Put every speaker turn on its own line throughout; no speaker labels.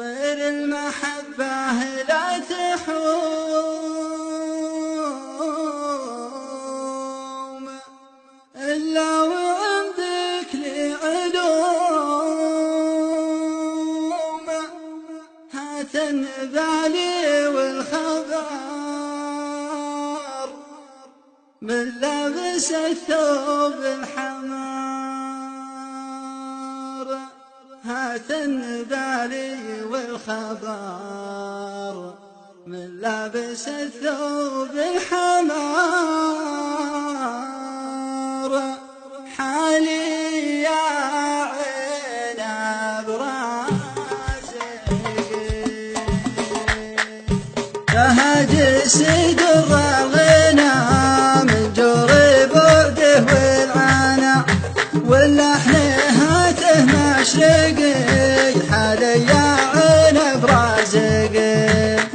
طير المحبة لا تحوم إلا وعندك لي علوم. هات النبالي والخبر من لبس الثوب الحمار. هات النبالي والخبر من لابس الثوب الحمار. حالي يا عين براسك تهجس در الغنى من جور بعده والعنا واللحن هاته مشرقي. حالي يا عين برازقي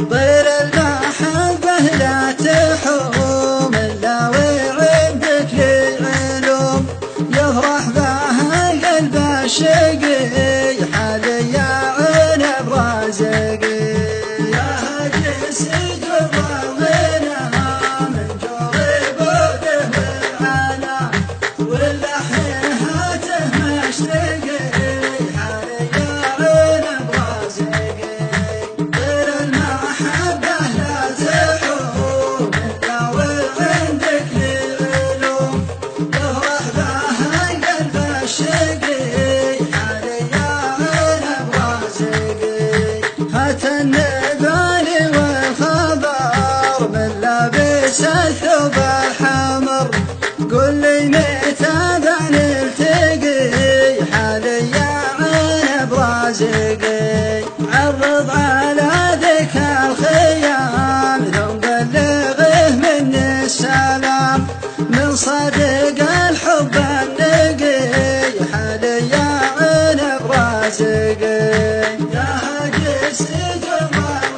طير المحبة لا تحوم إلا وعندك لي علوم يفرح بها قلب الشقي. حالي يا عين برازقي يا هجس در الغنى من جور بعده والعنا واللحن هاته مشرقي. هات النبالي والخبر من لابس الثوب الحمر قل لي متى بنلتقي. حالي يا عين برازقي عرض على ذيك الخيام ثم بلغه مني السلام من صدق الحب النقي. حالي يا عين برازقي يا هجس در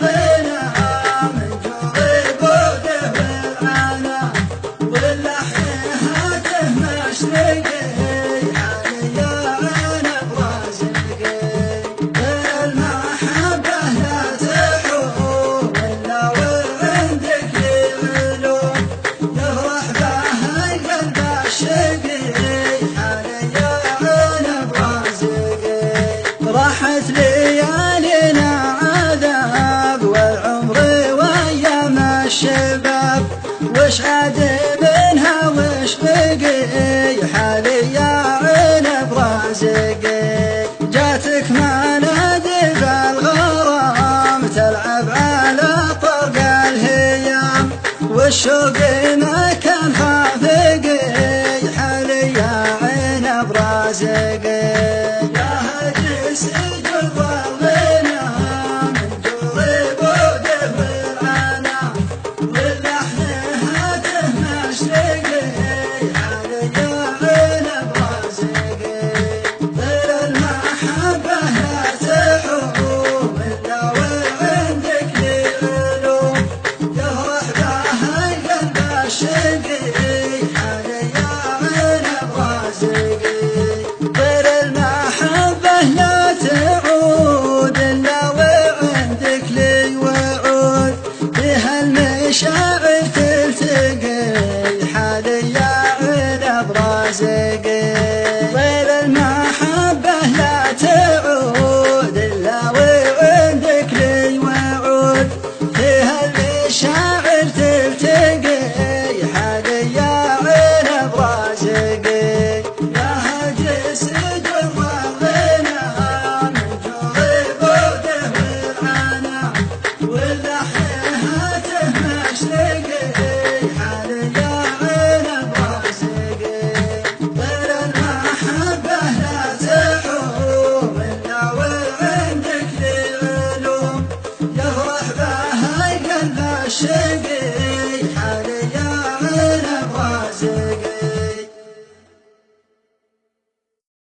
الغنى من جور بعده والعنا واللحن هاته مشرقي. حالي يا عين برازقي المحبة لا تحوم إلا وعندك لي علوم يفرح بها قلب الشقي. حالي يا عين برازقي راحت ليالينا عذاب والعمر وايام الشباب وش عاد منها وش بقي. حالي يا عين برازقي جاتك مناديب الغرام تلعب على طرق الهيام والشوق